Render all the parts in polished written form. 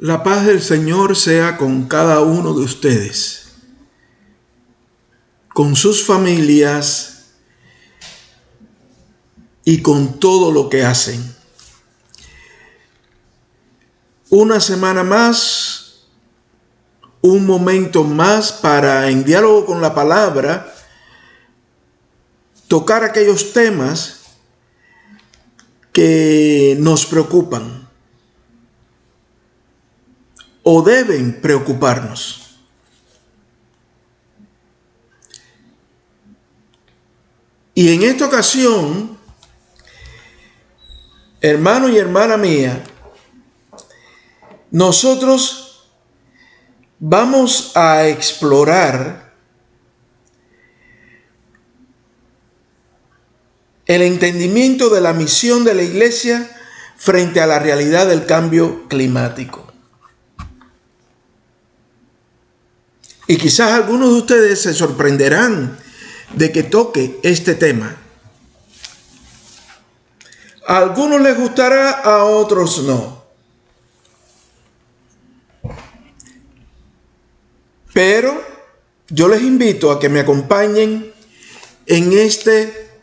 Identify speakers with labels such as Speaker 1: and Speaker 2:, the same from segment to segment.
Speaker 1: La paz del Señor sea con cada uno de ustedes, con sus familias y con todo lo que hacen. Una semana más, un momento más para, en diálogo con la palabra, tocar aquellos temas que nos preocupan o deben preocuparnos. Y en esta ocasión, hermano y hermana mía, nosotros vamos a explorar el entendimiento de la misión de la iglesia frente a la realidad del cambio climático. Y quizás algunos de ustedes se sorprenderán de que toque este tema. A algunos les gustará, a otros no. Pero yo les invito a que me acompañen en este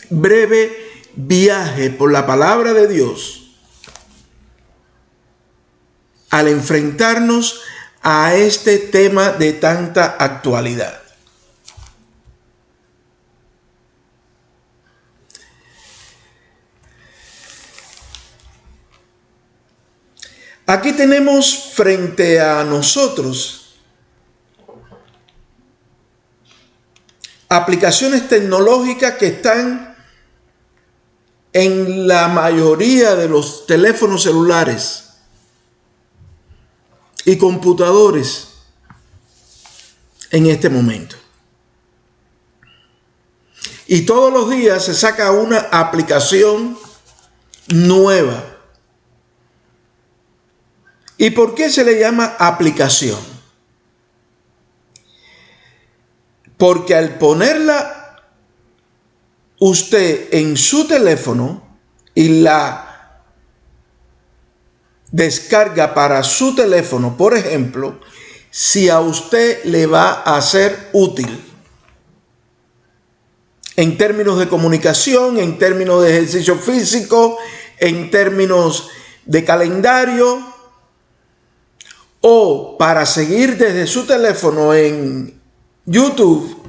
Speaker 1: breve viaje por la palabra de Dios al enfrentarnos a este tema de tanta actualidad. Aquí tenemos frente a nosotros aplicaciones tecnológicas que están en la mayoría de los teléfonos celulares y computadores en este momento. Y todos los días se saca una aplicación nueva. ¿Y por qué se le llama aplicación? Porque al ponerla usted en su teléfono y la descarga para su teléfono, por ejemplo, si a usted le va a ser útil en términos de comunicación, en términos de ejercicio físico, en términos de calendario, o para seguir desde su teléfono en YouTube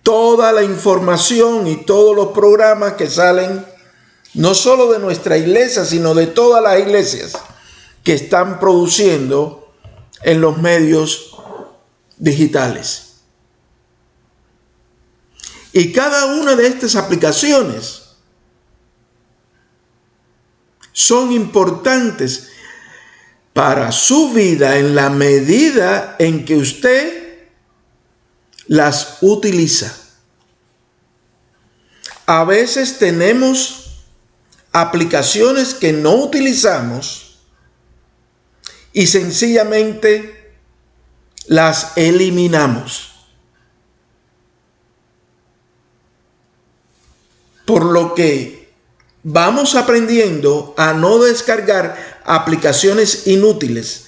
Speaker 1: toda la información y todos los programas que salen no solo de nuestra iglesia, sino de todas las iglesias que están produciendo en los medios digitales. Y cada una de estas aplicaciones son importantes para su vida en la medida en que usted las utiliza. A veces tenemos aplicaciones que no utilizamos y sencillamente las eliminamos. Por lo que vamos aprendiendo a no descargar aplicaciones inútiles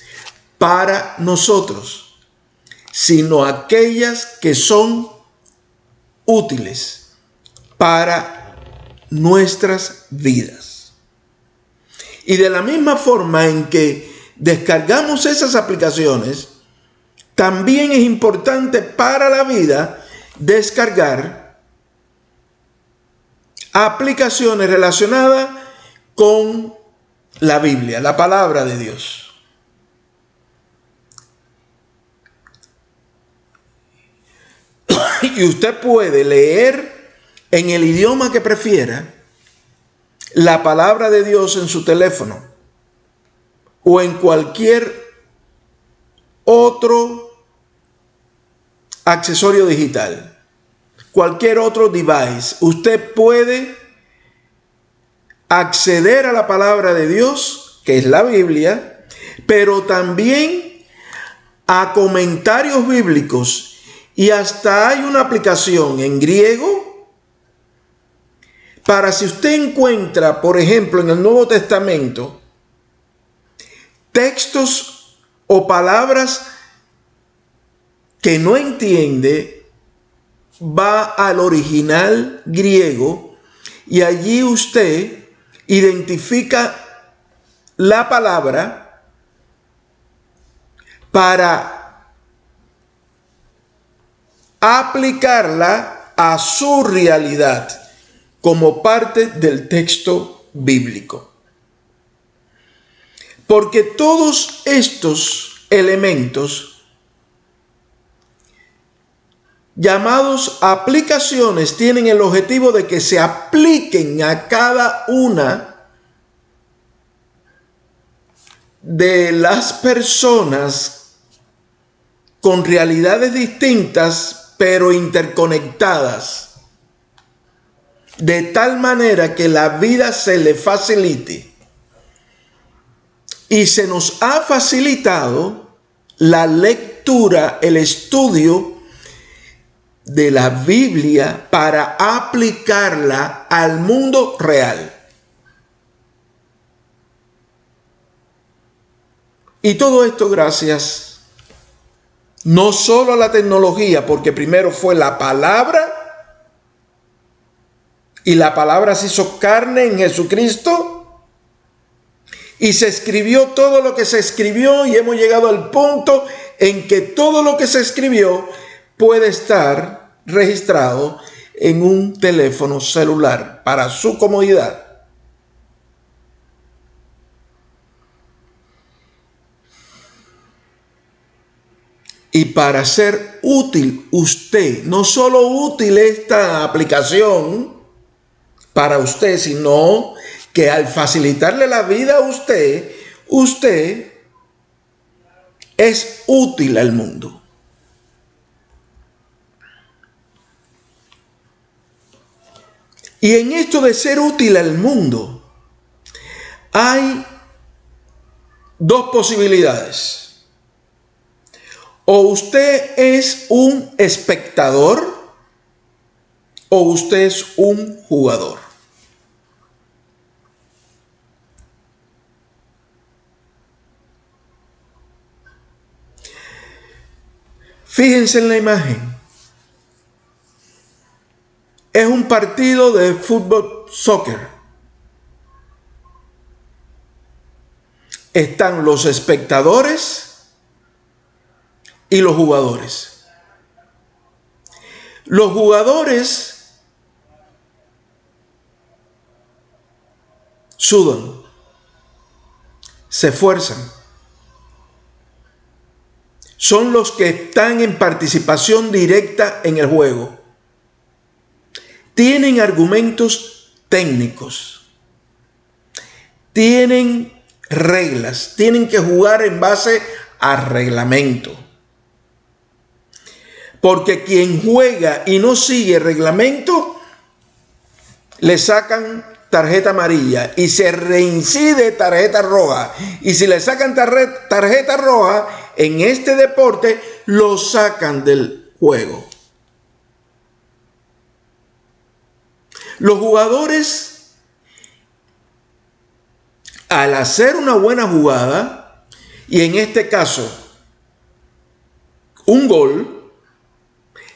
Speaker 1: para nosotros, sino aquellas que son útiles para nuestras vidas. Y de la misma forma en que descargamos esas aplicaciones, también es importante para la vida descargar aplicaciones relacionadas con la Biblia, la palabra de Dios. Y usted puede leer en el idioma que prefiera la palabra de Dios en su teléfono o en cualquier otro accesorio digital, cualquier otro device. Usted puede acceder a la palabra de Dios, que es la Biblia, pero también a comentarios bíblicos, y hasta hay una aplicación en griego para si usted encuentra, por ejemplo, en el Nuevo Testamento textos o palabras que no entiende, va al original griego y allí usted identifica la palabra para aplicarla a su realidad como parte del texto bíblico. Porque todos estos elementos llamados aplicaciones tienen el objetivo de que se apliquen a cada una de las personas con realidades distintas pero interconectadas, de tal manera que la vida se le facilite. Y se nos ha facilitado la lectura, el estudio de la Biblia para aplicarla al mundo real. Y todo esto gracias no solo a la tecnología, porque primero fue la palabra, y la palabra se hizo carne en Jesucristo, y se escribió todo lo que se escribió, y hemos llegado al punto en que todo lo que se escribió puede estar registrado en un teléfono celular para su comodidad. Y para ser útil usted, no solo útil esta aplicación para usted, sino que al facilitarle la vida a usted, usted es útil al mundo. Y en esto de ser útil al mundo, hay dos posibilidades. O usted es un espectador o usted es un jugador. Fíjense en la imagen. Es un partido de fútbol, soccer. Están los espectadores y los jugadores. Los jugadores sudan, se esfuerzan. Son los que están en participación directa en el juego. Tienen argumentos técnicos. Tienen reglas. Tienen que jugar en base a reglamento. Porque quien juega y no sigue reglamento, le sacan tarjeta amarilla y se reincide tarjeta roja. Y si le sacan tarjeta roja, en este deporte lo sacan del juego. Los jugadores, al hacer una buena jugada, y en este caso, un gol,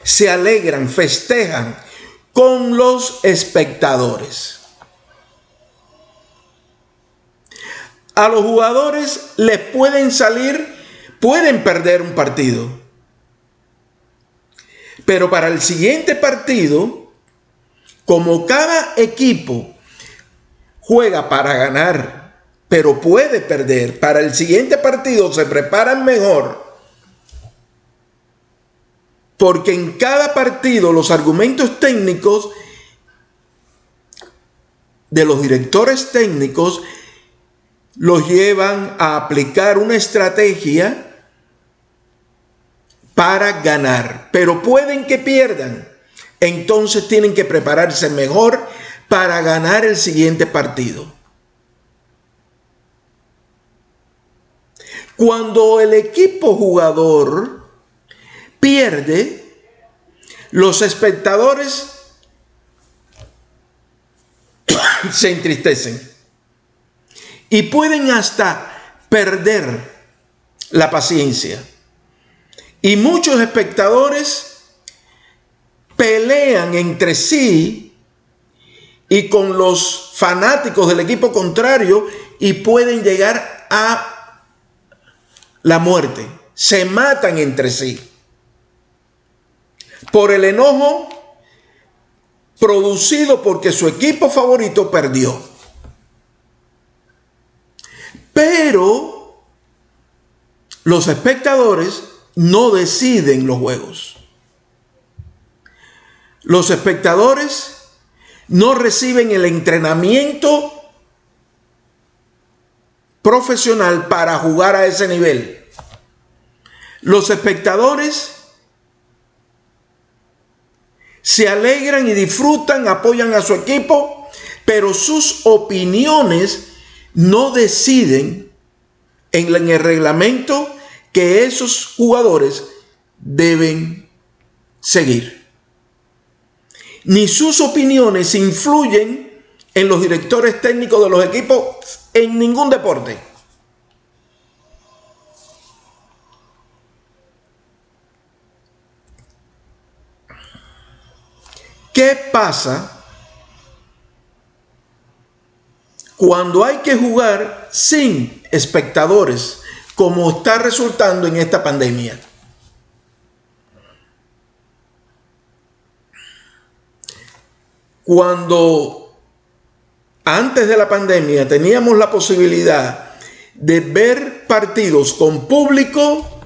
Speaker 1: se alegran, festejan con los espectadores. A los jugadores les pueden perder un partido. Pero para el siguiente partido, como cada equipo juega para ganar, pero puede perder, para el siguiente partido se preparan mejor. Porque en cada partido los argumentos técnicos de los directores técnicos los llevan a aplicar una estrategia para ganar. Pero pueden que pierdan. Entonces tienen que prepararse mejor para ganar el siguiente partido. Cuando el equipo jugador pierde, los espectadores se entristecen y pueden hasta perder la paciencia. Y muchos espectadores pelean entre sí y con los fanáticos del equipo contrario y pueden llegar a la muerte. Se matan entre sí por el enojo producido porque su equipo favorito perdió. Pero los espectadores no deciden los juegos. Los espectadores no reciben el entrenamiento profesional para jugar a ese nivel. Los espectadores se alegran y disfrutan, apoyan a su equipo, pero sus opiniones no deciden en el reglamento que esos jugadores deben seguir. Ni sus opiniones influyen en los directores técnicos de los equipos en ningún deporte. ¿Qué pasa cuando hay que jugar sin espectadores, como está resultando en esta pandemia? Cuando antes de la pandemia teníamos la posibilidad de ver partidos con público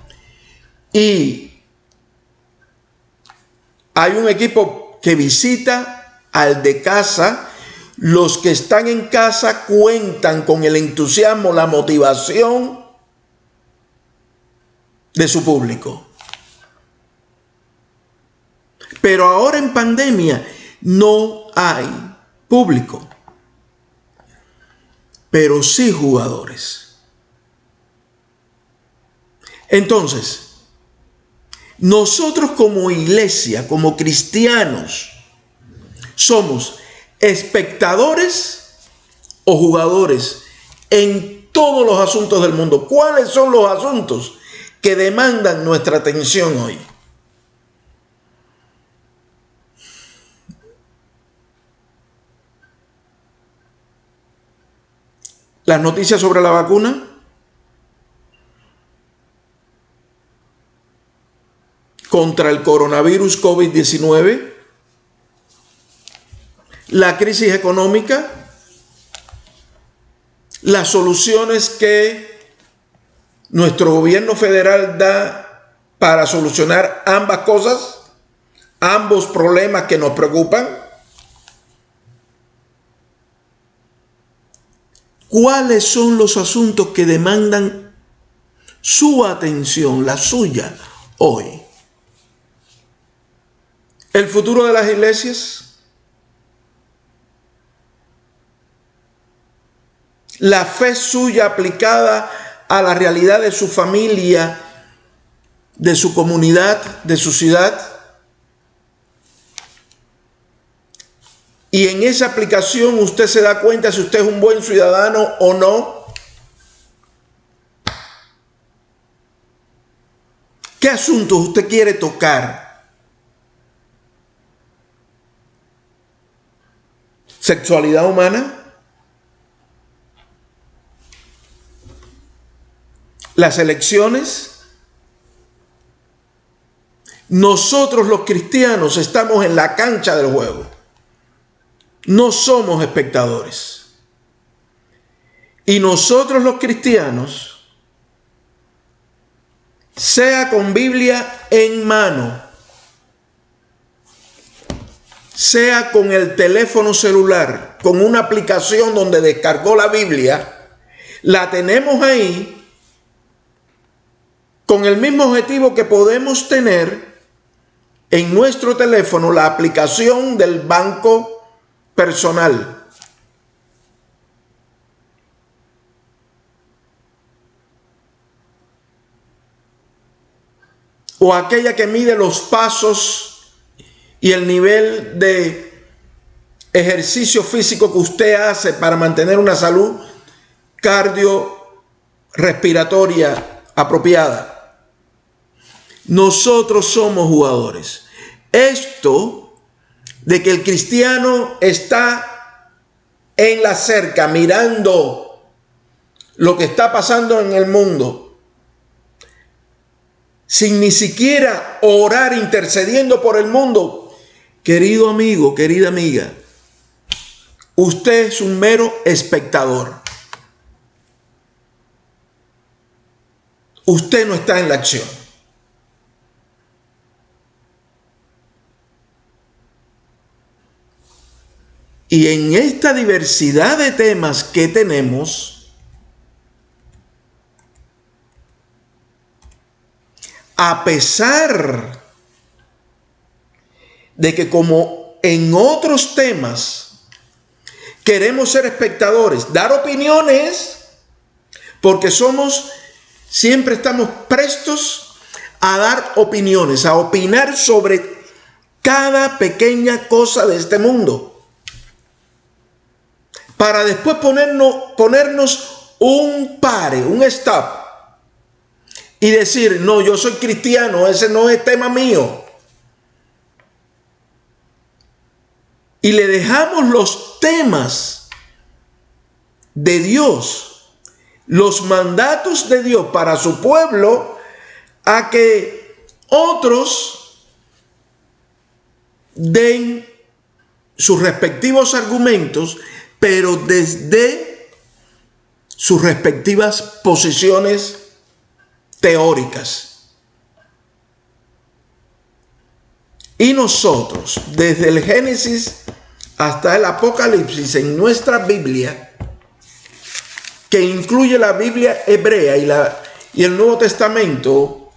Speaker 1: y hay un equipo que visita al de casa, los que están en casa cuentan con el entusiasmo, la motivación de su público. Pero ahora en pandemia no hay público, pero sí jugadores. Entonces, nosotros como iglesia, como cristianos, ¿somos espectadores o jugadores en todos los asuntos del mundo? ¿Cuáles son los asuntos que demandan nuestra atención hoy? Las noticias sobre la vacuna, contra el coronavirus COVID-19, la crisis económica, las soluciones que nuestro gobierno federal da para solucionar ambas cosas, ambos problemas que nos preocupan. ¿Cuáles son los asuntos que demandan su atención, la suya, hoy? ¿El futuro de las iglesias? ¿La fe suya aplicada a la realidad de su familia, de su comunidad, de su ciudad? Y en esa aplicación usted se da cuenta si usted es un buen ciudadano o no. ¿Qué asuntos usted quiere tocar? ¿Sexualidad humana? ¿Las elecciones? Nosotros los cristianos estamos en la cancha del juego. No somos espectadores. Y nosotros los cristianos, sea con Biblia en mano, sea con el teléfono celular, con una aplicación donde descargó la Biblia, la tenemos ahí con el mismo objetivo que podemos tener en nuestro teléfono la aplicación del banco personal. O aquella que mide los pasos y el nivel de ejercicio físico que usted hace para mantener una salud respiratoria apropiada. Nosotros somos jugadores. Esto de que el cristiano está en la cerca mirando lo que está pasando en el mundo, sin ni siquiera orar, intercediendo por el mundo, querido amigo, querida amiga, usted es un mero espectador. Usted no está en la acción. Y en esta diversidad de temas que tenemos, a pesar de que como en otros temas queremos ser espectadores, dar opiniones, porque siempre estamos prestos a dar opiniones, a opinar sobre cada pequeña cosa de este mundo, para después ponernos un pare, un stop, y decir, no, yo soy cristiano, ese no es tema mío. Y le dejamos los temas de Dios, los mandatos de Dios para su pueblo, a que otros den sus respectivos argumentos, pero desde sus respectivas posiciones teóricas. Y nosotros, desde el Génesis hasta el Apocalipsis, en nuestra Biblia, que incluye la Biblia hebrea y el Nuevo Testamento,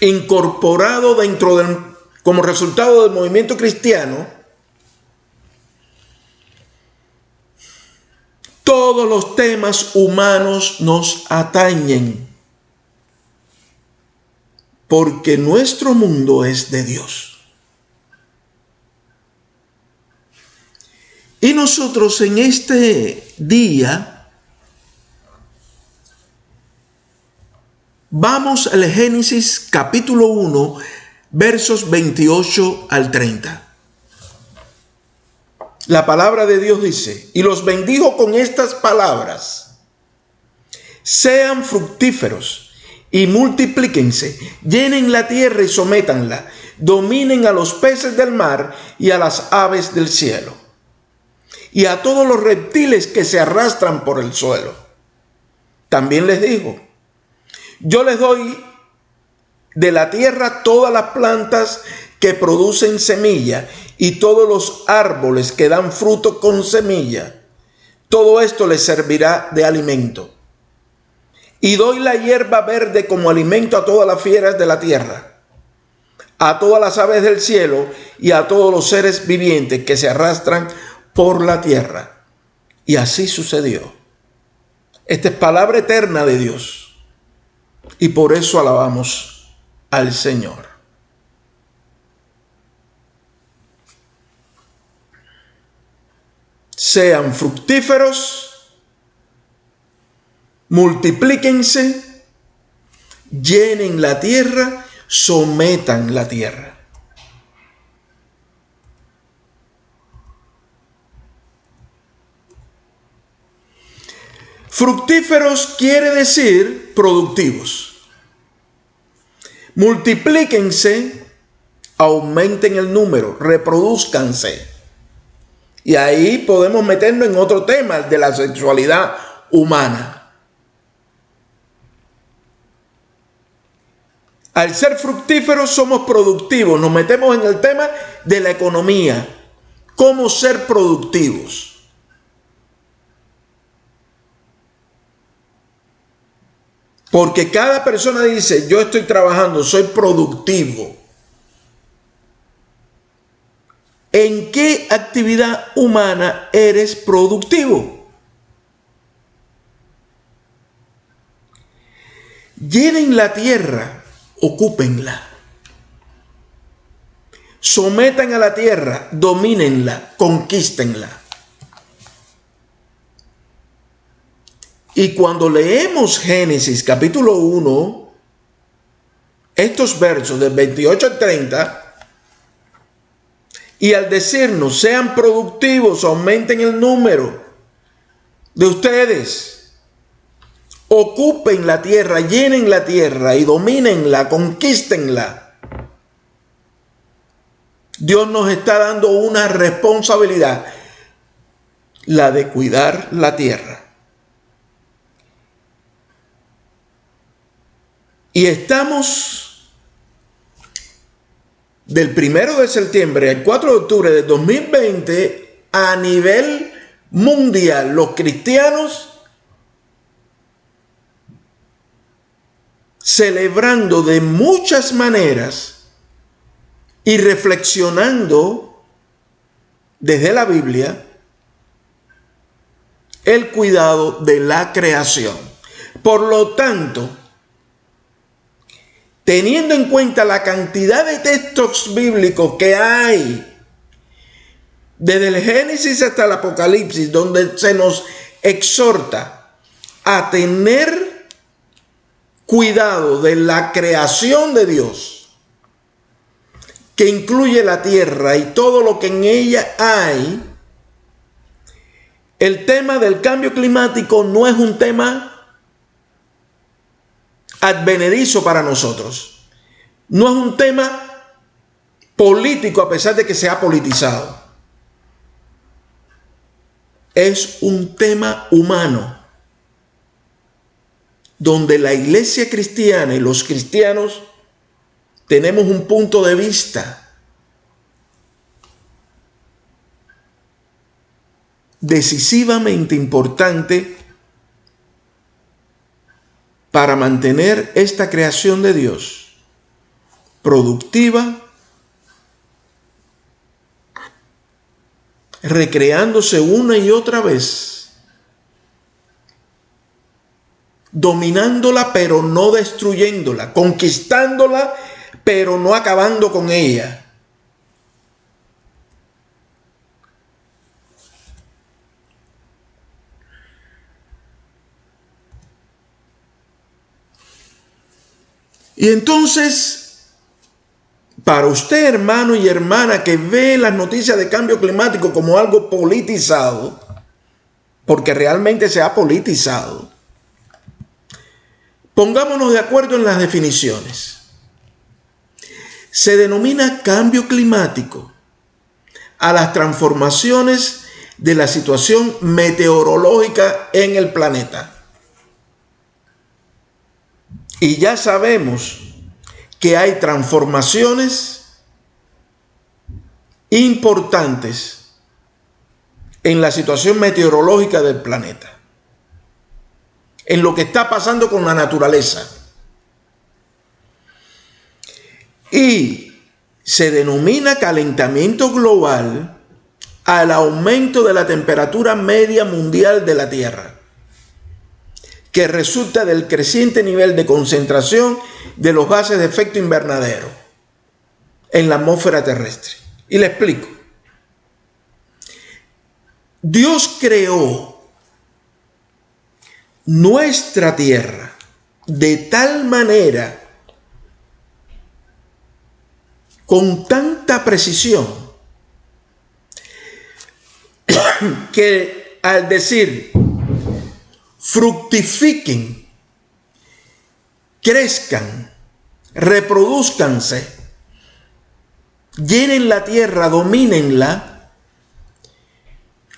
Speaker 1: incorporado como resultado del movimiento cristiano, todos los temas humanos nos atañen, porque nuestro mundo es de Dios. Y nosotros en este día vamos al Génesis capítulo 1, versos 28 al 30. La palabra de Dios dice, y los bendijo con estas palabras: sean fructíferos y multiplíquense, llenen la tierra y sométanla, dominen a los peces del mar y a las aves del cielo, y a todos los reptiles que se arrastran por el suelo. También les dijo, yo les doy de la tierra todas las plantas que producen semilla y todos los árboles que dan fruto con semilla. Todo esto les servirá de alimento. Y doy la hierba verde como alimento a todas las fieras de la tierra, a todas las aves del cielo y a todos los seres vivientes que se arrastran por la tierra. Y así sucedió. Esta es palabra eterna de Dios. Y por eso alabamos al Señor. Sean fructíferos, multiplíquense, llenen la tierra, sometan la tierra. Fructíferos quiere decir productivos. Multiplíquense, aumenten el número, reproduzcanse. Y ahí podemos meternos en otro tema, el de la sexualidad humana. Al ser fructíferos somos productivos. Nos metemos en el tema de la economía. ¿Cómo ser productivos? Porque cada persona dice, yo estoy trabajando, soy productivo. ¿En qué actividad humana eres productivo? Llenen la tierra, ocúpenla. Sometan a la tierra, domínenla, conquístenla. Y cuando leemos Génesis capítulo 1, estos versos del 28 al 30, y al decirnos, sean productivos, aumenten el número de ustedes, ocupen la tierra, llenen la tierra y domínenla, conquístenla. Dios nos está dando una responsabilidad, la de cuidar la tierra. Y estamos del 1 de septiembre al 4 de octubre de 2020 a nivel mundial, los cristianos celebrando de muchas maneras y reflexionando desde la Biblia el cuidado de la creación. Por lo tanto, teniendo en cuenta la cantidad de textos bíblicos que hay, desde el Génesis hasta el Apocalipsis, donde se nos exhorta a tener cuidado de la creación de Dios, que incluye la tierra y todo lo que en ella hay, el tema del cambio climático no es un tema advenedizo para nosotros. No es un tema político a pesar de que se ha politizado. Es un tema humano donde la iglesia cristiana y los cristianos tenemos un punto de vista decisivamente importante para mantener esta creación de Dios productiva, recreándose una y otra vez, dominándola pero no destruyéndola, conquistándola pero no acabando con ella. Y entonces, para usted, hermano y hermana, que ve las noticias de cambio climático como algo politizado, porque realmente se ha politizado, pongámonos de acuerdo en las definiciones. Se denomina cambio climático a las transformaciones de la situación meteorológica en el planeta. Y ya sabemos que hay transformaciones importantes en la situación meteorológica del planeta, en lo que está pasando con la naturaleza. Y se denomina calentamiento global al aumento de la temperatura media mundial de la Tierra, que resulta del creciente nivel de concentración de los gases de efecto invernadero en la atmósfera terrestre. Y le explico. Dios creó nuestra tierra de tal manera, con tanta precisión, que al decir fructifiquen, crezcan, reproduzcanse, llenen la tierra, domínenla,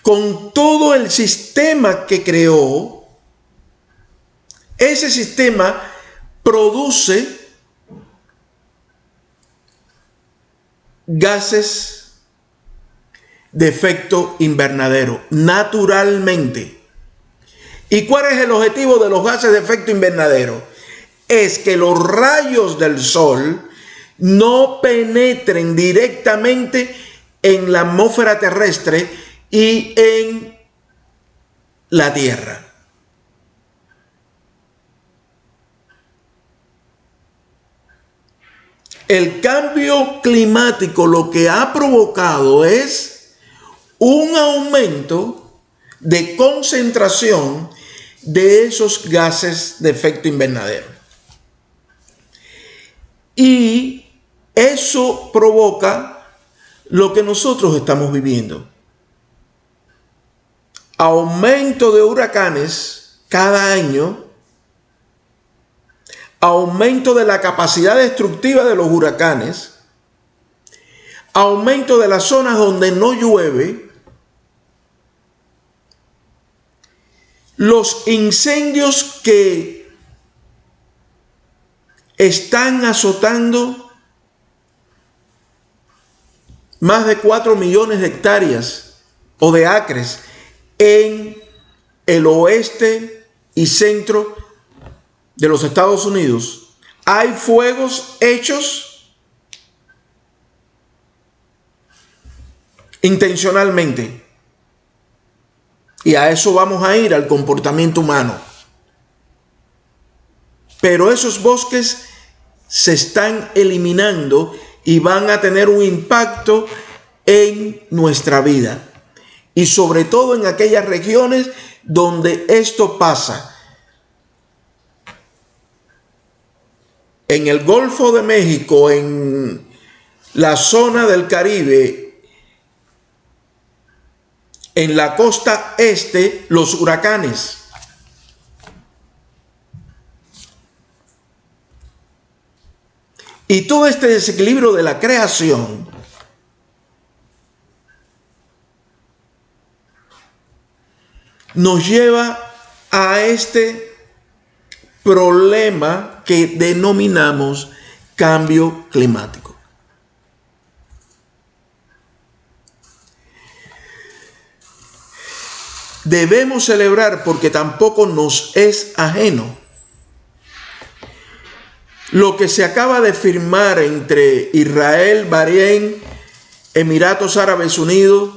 Speaker 1: con todo el sistema que creó, ese sistema produce gases de efecto invernadero naturalmente. ¿Y cuál es el objetivo de los gases de efecto invernadero? Es que los rayos del sol no penetren directamente en la atmósfera terrestre y en la Tierra. El cambio climático lo que ha provocado es un aumento de concentración de esos gases de efecto invernadero. Y eso provoca lo que nosotros estamos viviendo. Aumento de huracanes cada año, aumento de la capacidad destructiva de los huracanes, aumento de las zonas donde no llueve, los incendios que están azotando más de 4 millones de hectáreas o de acres en el oeste y centro de los Estados Unidos. Hay fuegos hechos intencionalmente. Y a eso vamos a ir, al comportamiento humano. Pero esos bosques se están eliminando y van a tener un impacto en nuestra vida. Y sobre todo en aquellas regiones donde esto pasa. En el Golfo de México, en la zona del Caribe, en la costa este, los huracanes. Y todo este desequilibrio de la creación nos lleva a este problema que denominamos cambio climático. Debemos celebrar, porque tampoco nos es ajeno, lo que se acaba de firmar entre Israel, Bahrein, Emiratos Árabes Unidos,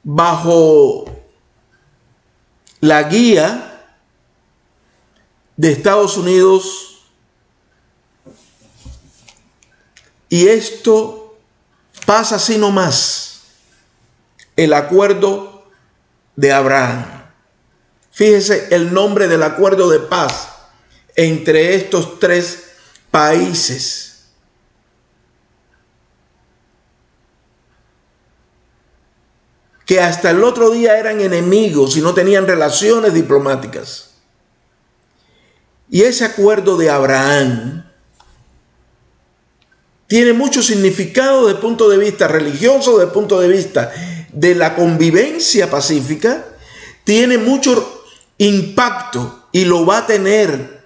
Speaker 1: bajo la guía de Estados Unidos. Y esto pasa así nomás, el acuerdo de Abraham. Fíjese el nombre del acuerdo de paz entre estos tres países. Que hasta el otro día eran enemigos y no tenían relaciones diplomáticas. Y ese acuerdo de Abraham tiene mucho significado desde el punto de vista religioso, desde el punto de vista de la convivencia pacífica. Tiene mucho impacto y lo va a tener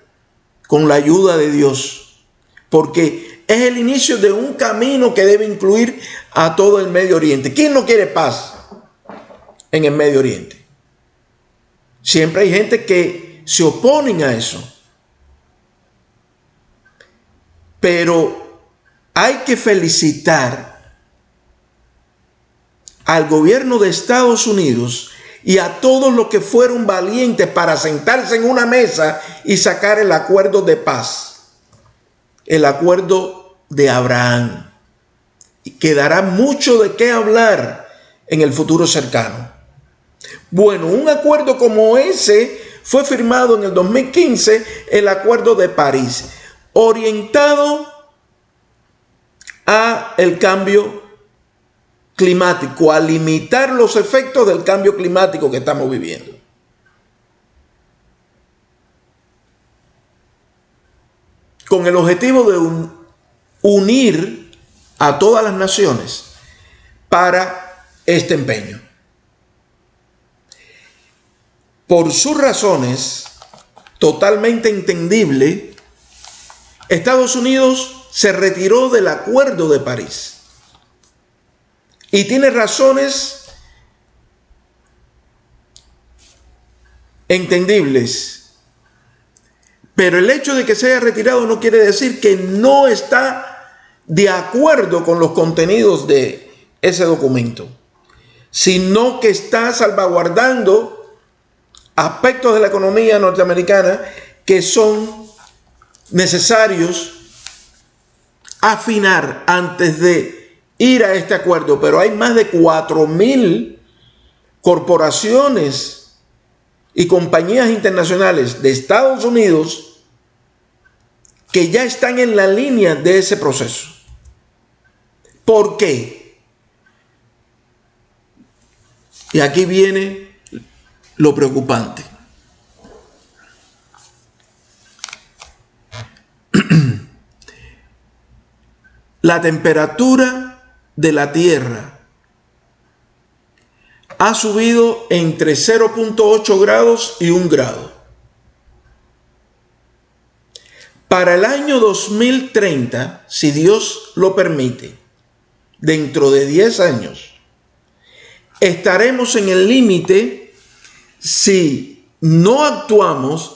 Speaker 1: con la ayuda de Dios, porque es el inicio de un camino que debe incluir a todo el Medio Oriente. ¿Quién no quiere paz en el Medio Oriente? Siempre hay gente que se oponen a eso, pero hay que felicitar al gobierno de Estados Unidos y a todos los que fueron valientes para sentarse en una mesa y sacar el acuerdo de paz, el acuerdo de Abraham. Y quedará mucho de qué hablar en el futuro cercano. Bueno, un acuerdo como ese fue firmado en el 2015, el Acuerdo de París, orientado a el cambio climático, a limitar los efectos del cambio climático que estamos viviendo. Con el objetivo de unir a todas las naciones para este empeño. Por sus razones, totalmente entendible, Estados Unidos se retiró del Acuerdo de París. Y tiene razones entendibles. Pero el hecho de que se haya retirado no quiere decir que no está de acuerdo con los contenidos de ese documento, sino que está salvaguardando aspectos de la economía norteamericana que son necesarios afinar antes de ir a este acuerdo. Pero hay más de 4.000 corporaciones y compañías internacionales de Estados Unidos que ya están en la línea de ese proceso. ¿Por qué? Y aquí viene lo preocupante. La temperatura de la Tierra ha subido entre 0.8 grados y 1 grado. Para el año 2030, si Dios lo permite, dentro de 10 años, estaremos en el límite si no actuamos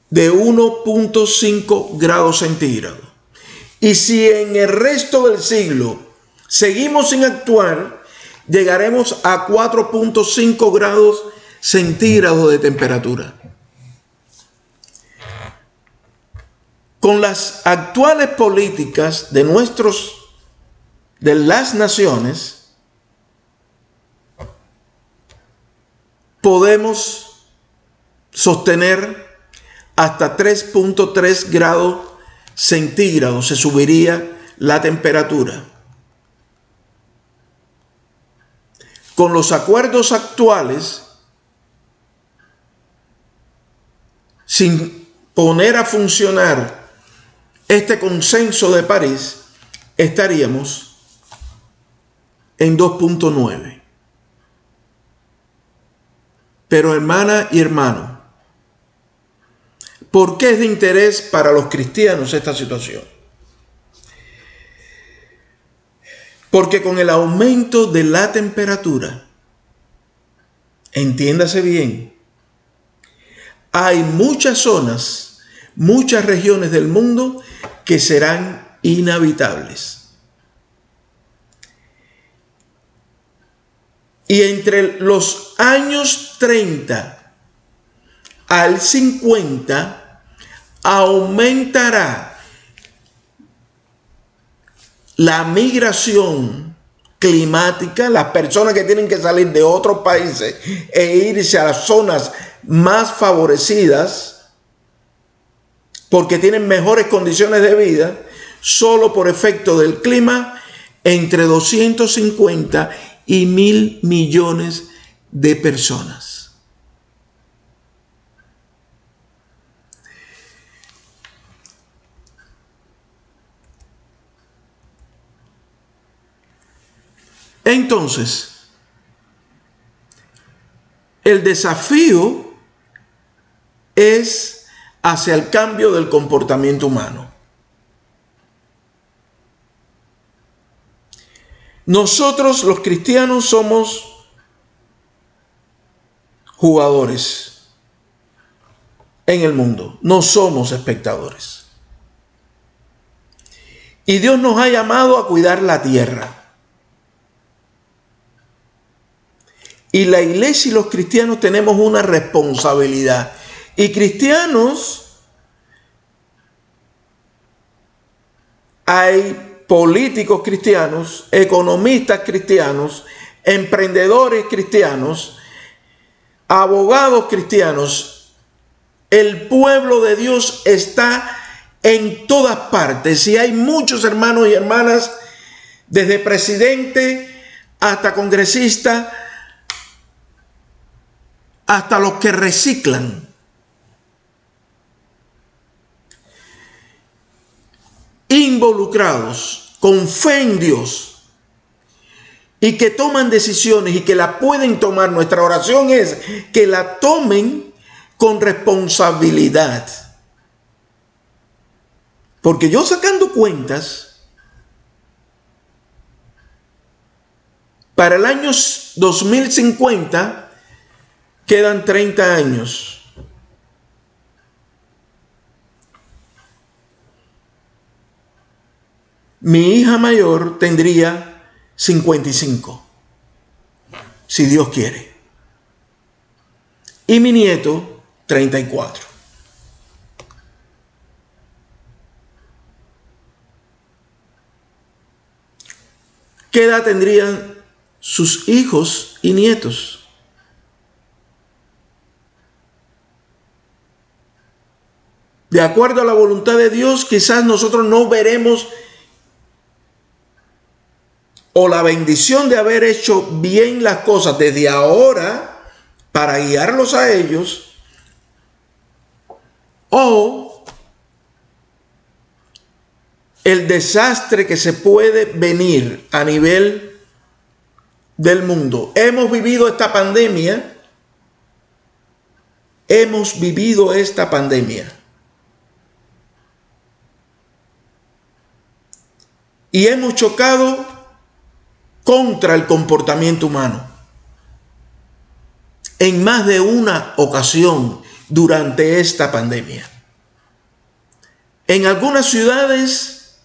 Speaker 1: de 1.5 grados centígrados. Y si en el resto del siglo seguimos sin actuar, llegaremos a 4.5 grados centígrados de temperatura. Con las actuales políticas de las naciones, podemos sostener hasta 3.3 grados centígrados se subiría la temperatura. Con los acuerdos actuales, sin poner a funcionar este consenso de París, estaríamos en 2.9. Pero hermana y hermano, ¿por qué es de interés para los cristianos esta situación? Porque con el aumento de la temperatura, entiéndase bien, hay muchas zonas, muchas regiones del mundo que serán inhabitables. Y entre los años 30 al 50 aumentará la migración climática, las personas que tienen que salir de otros países e irse a las zonas más favorecidas porque tienen mejores condiciones de vida, solo por efecto del clima, entre 250 y 1.000 millones de personas. Entonces, el desafío es hacia el cambio del comportamiento humano. Nosotros los cristianos somos jugadores en el mundo, no somos espectadores. Y Dios nos ha llamado a cuidar la tierra. Y la iglesia y los cristianos tenemos una responsabilidad. Y cristianos, hay políticos cristianos, economistas cristianos, emprendedores cristianos, abogados cristianos. El pueblo de Dios está en todas partes. Y hay muchos hermanos y hermanas, desde presidente hasta congresista, hasta los que reciclan, involucrados con fe en Dios y que toman decisiones y que la pueden tomar. Nuestra oración es que la tomen con responsabilidad. Porque yo sacando cuentas, para el año 2050 quedan 30 años. Mi hija mayor tendría 55, si Dios quiere. Y mi nieto, 34. ¿Qué edad tendrían sus hijos y nietos. De acuerdo a la voluntad de Dios, quizás nosotros no veremos o la bendición de haber hecho bien las cosas desde ahora para guiarlos a ellos, o el desastre que se puede venir a nivel del mundo. Hemos vivido esta pandemia. Y hemos chocado contra el comportamiento humano en más de una ocasión durante esta pandemia. En algunas ciudades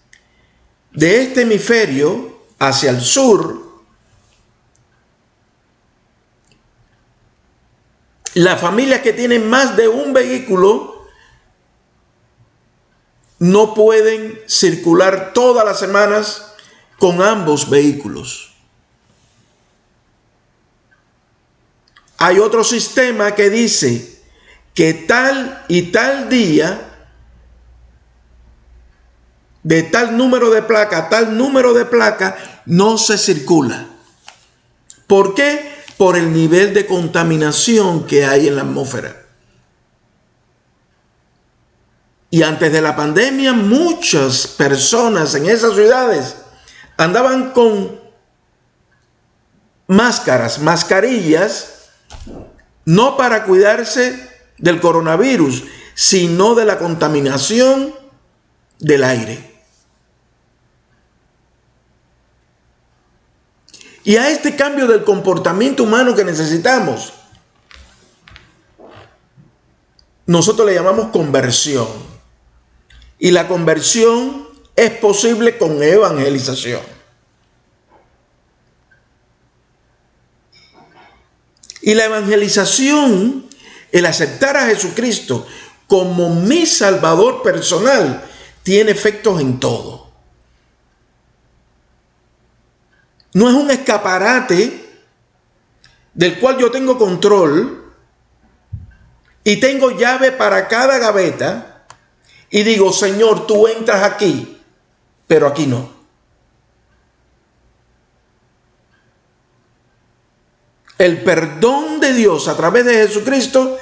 Speaker 1: de este hemisferio hacia el sur, las familias que tienen más de un vehículo no pueden circular todas las semanas con ambos vehículos. Hay otro sistema que dice que tal y tal día, de tal número de placa a tal número de placa, no se circula. ¿Por qué? Por el nivel de contaminación que hay en la atmósfera. Y antes de la pandemia, muchas personas en esas ciudades andaban con mascarillas, no para cuidarse del coronavirus, sino de la contaminación del aire. Y a este cambio del comportamiento humano que necesitamos, nosotros le llamamos conversión. Y la conversión es posible con evangelización. Y la evangelización, el aceptar a Jesucristo como mi Salvador personal, tiene efectos en todo. No es un escaparate del cual yo tengo control y tengo llave para cada gaveta y digo, Señor, tú entras aquí, pero aquí no. El perdón de Dios a través de Jesucristo,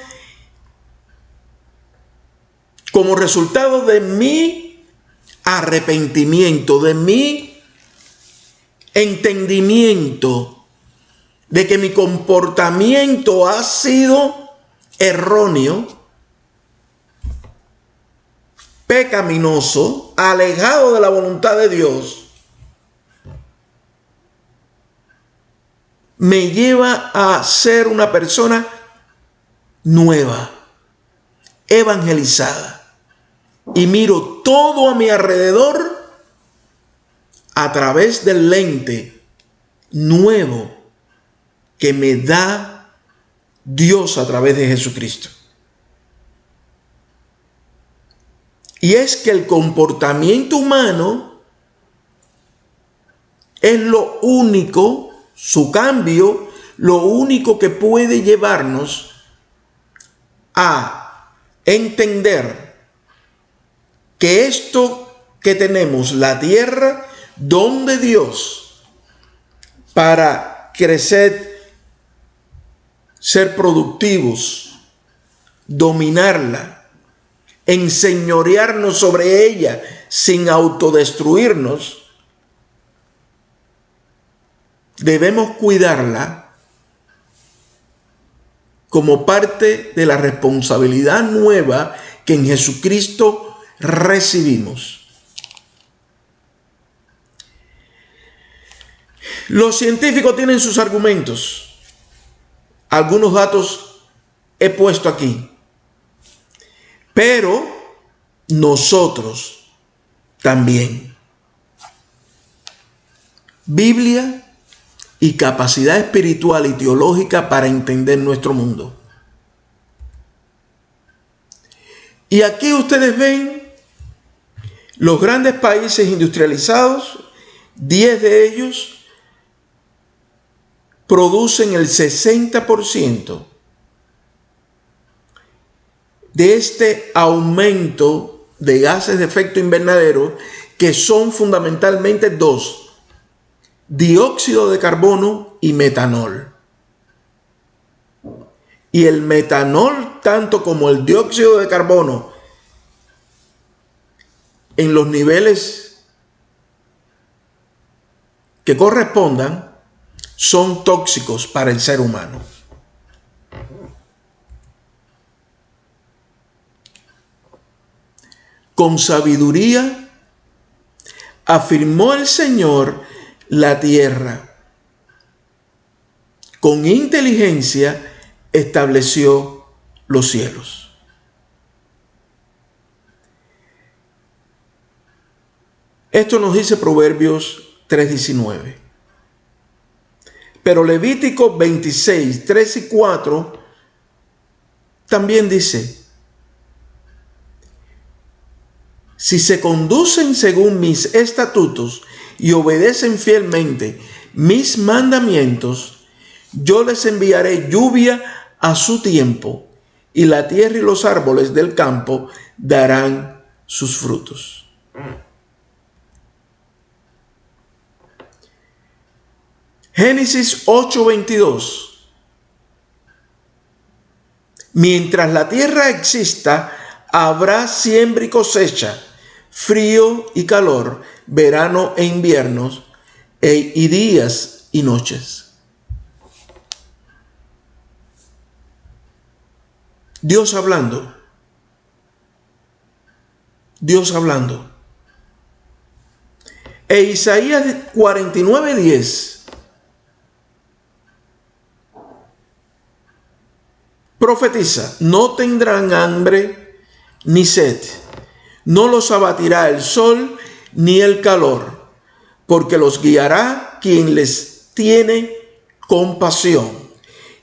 Speaker 1: como resultado de mi arrepentimiento, de mi entendimiento de que mi comportamiento ha sido erróneo, pecaminoso, alejado de la voluntad de Dios, me lleva a ser una persona nueva, evangelizada, y miro todo a mi alrededor a través del lente nuevo que me da Dios a través de Jesucristo. Y es que el comportamiento humano es lo único, su cambio, lo único que puede llevarnos a entender que esto que tenemos, la tierra, don de Dios, para crecer, ser productivos, dominarla, enseñorearnos sobre ella sin autodestruirnos, debemos cuidarla como parte de la responsabilidad nueva que en Jesucristo recibimos. Los científicos tienen sus argumentos. Algunos datos he puesto aquí. Pero nosotros también. Biblia y capacidad espiritual y teológica para entender nuestro mundo. Y aquí ustedes ven los grandes países industrializados, 10 de ellos producen el 60% de este aumento de gases de efecto invernadero, que son fundamentalmente dos: dióxido de carbono y metanol. Y el metanol, tanto como el dióxido de carbono, en los niveles que correspondan, son tóxicos para el ser humano. Con sabiduría afirmó el Señor la tierra. Con inteligencia estableció los cielos. Esto nos dice Proverbios 3:19. Pero Levítico 26, 3 y 4 también dice: si se conducen según mis estatutos y obedecen fielmente mis mandamientos, yo les enviaré lluvia a su tiempo, y la tierra y los árboles del campo darán sus frutos. Génesis 8:22. Mientras la tierra exista, habrá siembra y cosecha, frío y calor, verano e inviernos, y días y noches. Dios hablando. Dios hablando. E Isaías 49:10 profetiza: no tendrán hambre ni sed, no los abatirá el sol ni el calor, porque los guiará quien les tiene compasión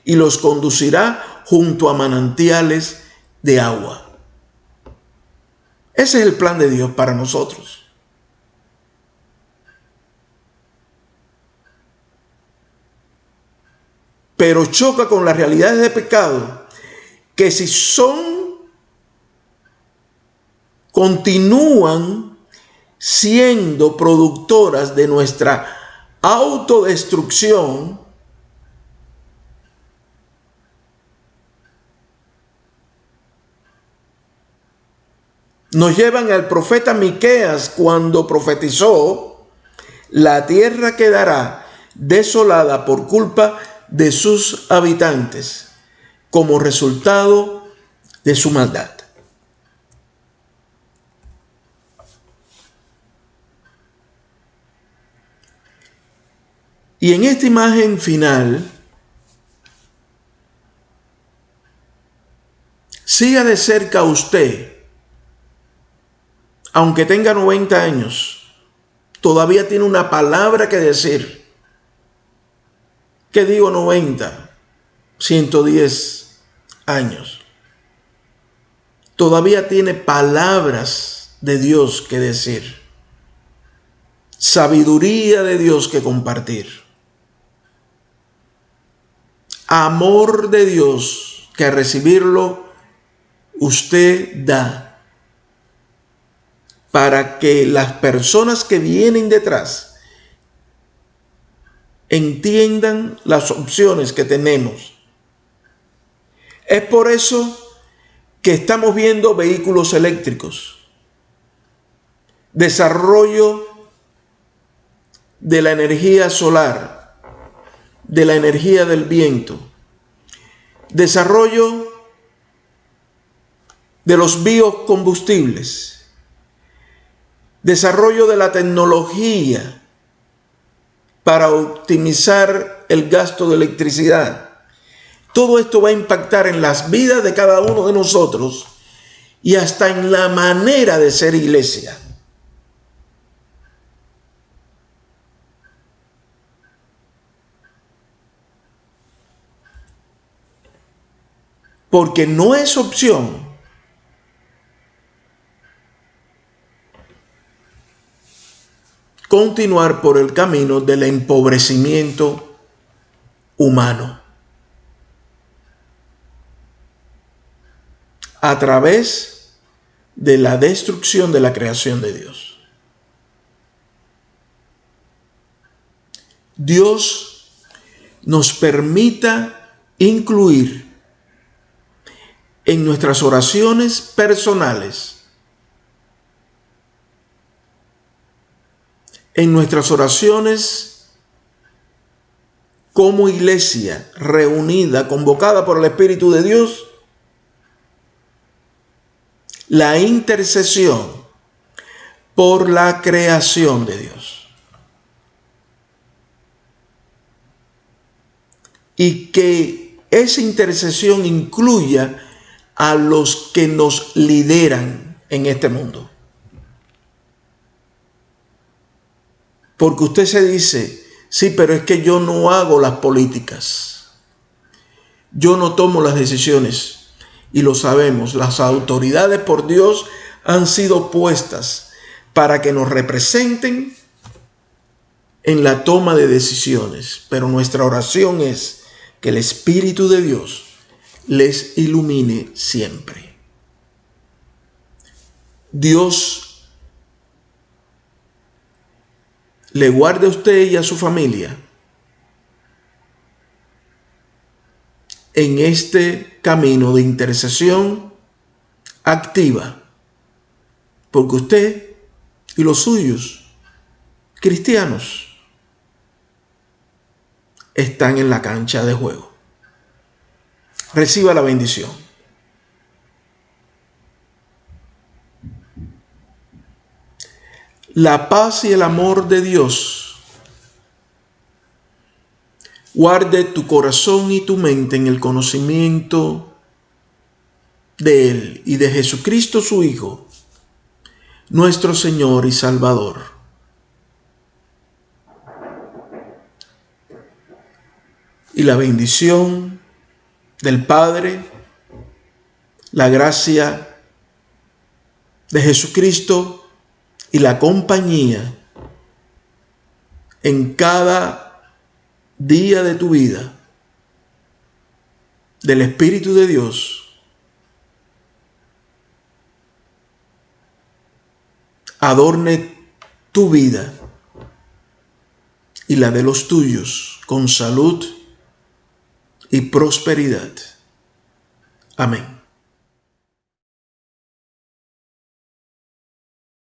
Speaker 1: y los conducirá junto a manantiales de agua. Ese es el plan de Dios para nosotros. Pero choca con las realidades de pecado, que si continúan siendo productoras de nuestra autodestrucción, nos llevan al profeta Miqueas cuando profetizó: la tierra quedará desolada por culpa de sus habitantes, como resultado de su maldad. Y en esta imagen final, siga de cerca usted, aunque tenga 90 años, todavía tiene una palabra que decir. ¿Qué digo 90? 110 años. Todavía tiene palabras de Dios que decir. Sabiduría de Dios que compartir. Amor de Dios que al recibirlo usted da, para que las personas que vienen detrás entiendan las opciones que tenemos. Es por eso que estamos viendo vehículos eléctricos, desarrollo de la energía solar, de la energía del viento, desarrollo de los biocombustibles, desarrollo de la tecnología para optimizar el gasto de electricidad. Todo esto va a impactar en las vidas de cada uno de nosotros y hasta en la manera de ser iglesia. Porque no es opción continuar por el camino del empobrecimiento humano a través de la destrucción de la creación de Dios. Dios nos permita incluir en nuestras oraciones personales, en nuestras oraciones como iglesia reunida, convocada por el Espíritu de Dios, la intercesión por la creación de Dios. Y que esa intercesión incluya a los que nos lideran en este mundo. Porque usted se dice, sí, pero es que yo no hago las políticas. Yo no tomo las decisiones. Y lo sabemos, las autoridades por Dios han sido puestas para que nos representen en la toma de decisiones. Pero nuestra oración es que el Espíritu de Dios les ilumine siempre. Dios le guarde a usted y a su familia en este camino de intercesión activa, porque usted y los suyos, cristianos, están en la cancha de juego. Reciba la bendición. La paz y el amor de Dios guarde tu corazón y tu mente en el conocimiento de Él y de Jesucristo su Hijo, nuestro Señor y Salvador. Y la bendición del Padre, la gracia de Jesucristo y la compañía en cada día de tu vida del Espíritu de Dios adorne tu vida y la de los tuyos con salud y prosperidad. Amén.